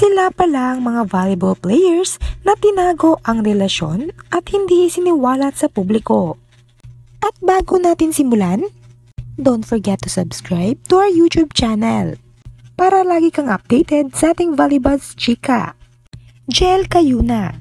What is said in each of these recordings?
Sila pala ang mga volleyball players na tinago ang relasyon at hindi siniwalat sa publiko. At bago natin simulan, don't forget to subscribe to our YouTube channel para lagi kang updated sa ating volleyball chika. Jel Cayuna.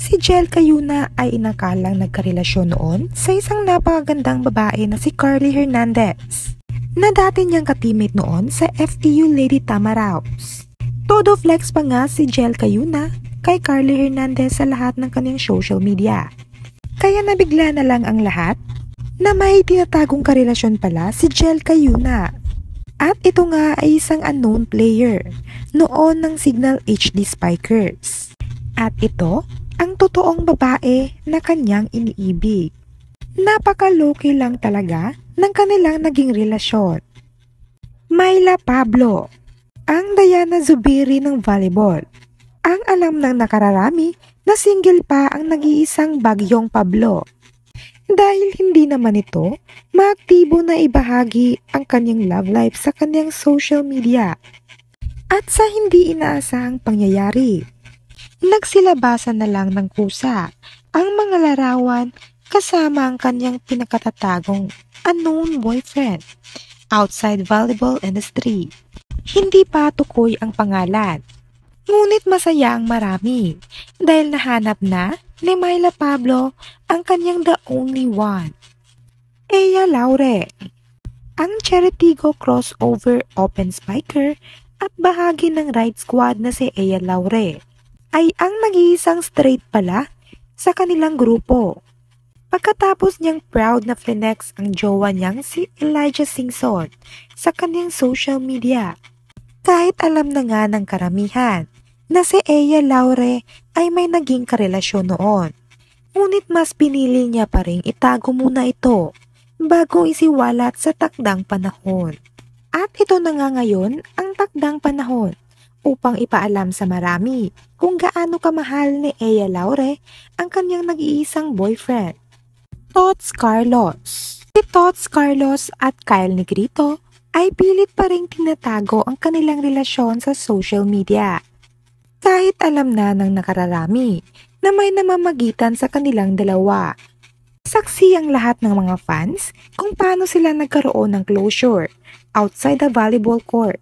Si Jel Cayuna ay inakalang nagkarelasyon noon sa isang napakagandang babae na si Carly Hernandez, na dati niyang katimate noon sa FTU Lady Tamaraos. Todo flex pa nga si Jel Cayuna kay Carly Hernandez sa lahat ng kanyang social media. Kaya nabigla na lang ang lahat na may tinatagong karelasyon pala si Jel Cayuna. At ito nga ay isang unknown player noon ng Signal HD Spikers. At ito ang totoong babae na kanyang iniibig. Napaka-low-key lang talaga ng kanilang naging relasyon. Myla Pablo, ang Diana Zubiri ng volleyball. Ang alam ng nakararami na single pa ang nag-iisang Bagyong Pablo. Dahil hindi naman ito maaktibo na ibahagi ang kanyang love life sa kanyang social media. At sa hindi inaasahang pangyayari, nagsilabasan na lang ng kusa ang mga larawan kasama ang kanyang pinakatatagong unknown boyfriend outside volleyball industry. Hindi pa tukoy ang pangalan. Ngunit masaya ang marami dahil nahanap na ni Myla Pablo ang kanyang the only one. Ea Laure, ang Cheritigo crossover open spiker at bahagi ng right squad na si Ea Laure, ay ang nag-iisang straight pala sa kanilang grupo. Pagkatapos niyang proud na flex ang jowa niyang si Elijah Singson sa kanyang social media. Kahit alam na nga ng karamihan na si Ea Laure ay may naging karelasyon noon. Ngunit mas pinili niya pa rin itago muna ito bago isiwalat sa takdang panahon. At ito na nga ngayon ang takdang panahon upang ipaalam sa marami kung gaano kamahal ni Ea Laure ang kanyang nag-iisang boyfriend, Tots Carlos. Si Tots Carlos at Kyle Negrito ay pilit pa ring tinatago ang kanilang relasyon sa social media. Kahit alam na ng nakararami na may namamagitan sa kanilang dalawa. Saksi ang lahat ng mga fans kung paano sila nagkaroon ng closure outside the volleyball court.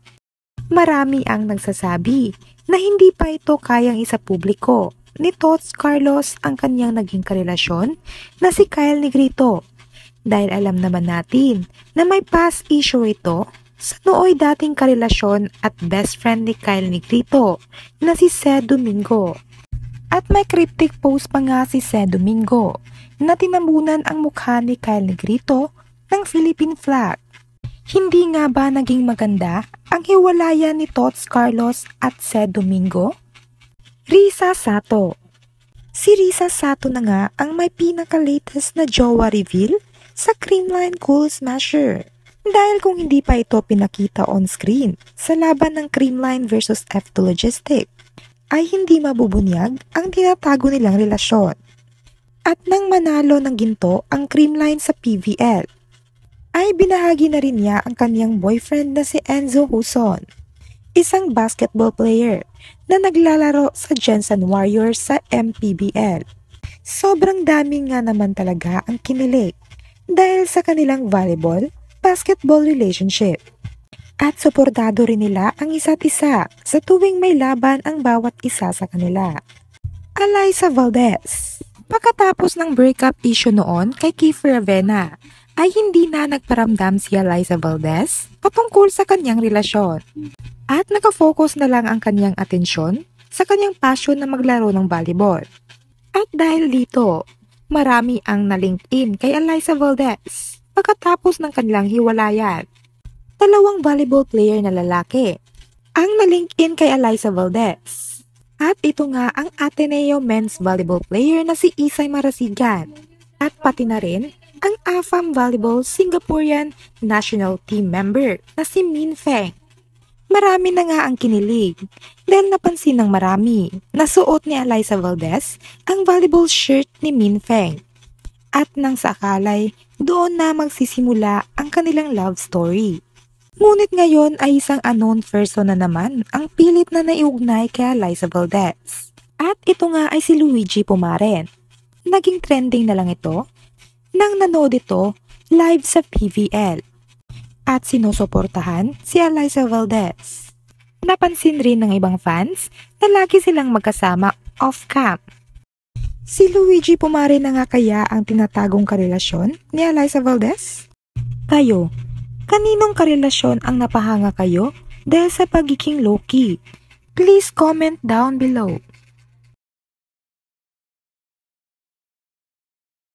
Marami ang nagsasabi na hindi pa ito kayang isapubliko ni Tots Carlos ang kanyang naging karelasyon na si Kyle Negrito. Dahil alam naman natin na may past issue ito sa nooy dating karelasyon at best friend ni Kyle Negrito na si Sed Domingo. At may cryptic post pa nga si Sed Domingo na tinamunan ang mukha ni Kyle Negrito ng Philippine flag. Hindi nga ba naging maganda ang hiwalayan ni Tots Carlos at Sed Domingo? Risa Sato. Si Risa Sato na nga ang may pinaka-latest na jowa reveal sa Creamline Cool Smasher. Dahil kung hindi pa ito pinakita on screen sa laban ng Creamline versus F2 Logistic, ay hindi mabubunyag ang tinatago nilang relasyon. At nang manalo ng ginto ang Creamline sa PVL, ay binahagi na rin niya ang kanyang boyfriend na si Enzo Huson, isang basketball player na naglalaro sa Jensen Warriors sa MPBL. Sobrang dami nga naman talaga ang kinilig dahil sa kanilang volleyball-basketball relationship. At suportado rin nila ang isa't isa sa tuwing may laban ang bawat isa sa kanila. Alyssa Valdez. Pagkatapos ng breakup issue noon kay Kiefer Ravena, ay hindi na nagparamdam si Alyssa Valdez patungkol sa kanyang relasyon. At nakafocus na lang ang kanyang atensyon sa kanyang passion na maglaro ng volleyball. At dahil dito, marami ang na-LinkedIn kay Alyssa Valdez pagkatapos ng kanilang hiwalayan. Dalawang volleyball player na lalaki ang na-LinkedIn kay Alyssa Valdez. At ito nga ang Ateneo men's volleyball player na si Isay Marasigan. At pati na rin ang AFAM Volleyball Singaporean National Team member na si Min Feng. Marami na nga ang kinilig dahil napansin ng marami na suot ni Alyssa Valdez ang volleyball shirt ni Min Feng. At nang sa akalay, doon na magsisimula ang kanilang love story. Ngunit ngayon ay isang unknown person na naman ang pilit na naiugnay kay Liza Valdez. At ito nga ay si Luigi Pumaren. Naging trending na lang ito nang nanood ito live sa PVL. At sinusuportahan si Liza Valdez. Napansin rin ng ibang fans na lagi silang magkasama off-cam. Si Luigi Pumaren na nga kaya ang tinatagong karelasyon ni Liza Valdez? Kayo, kaninong karelasyon ang napahanga kayo dahil sa pagiging low-key? Please comment down below.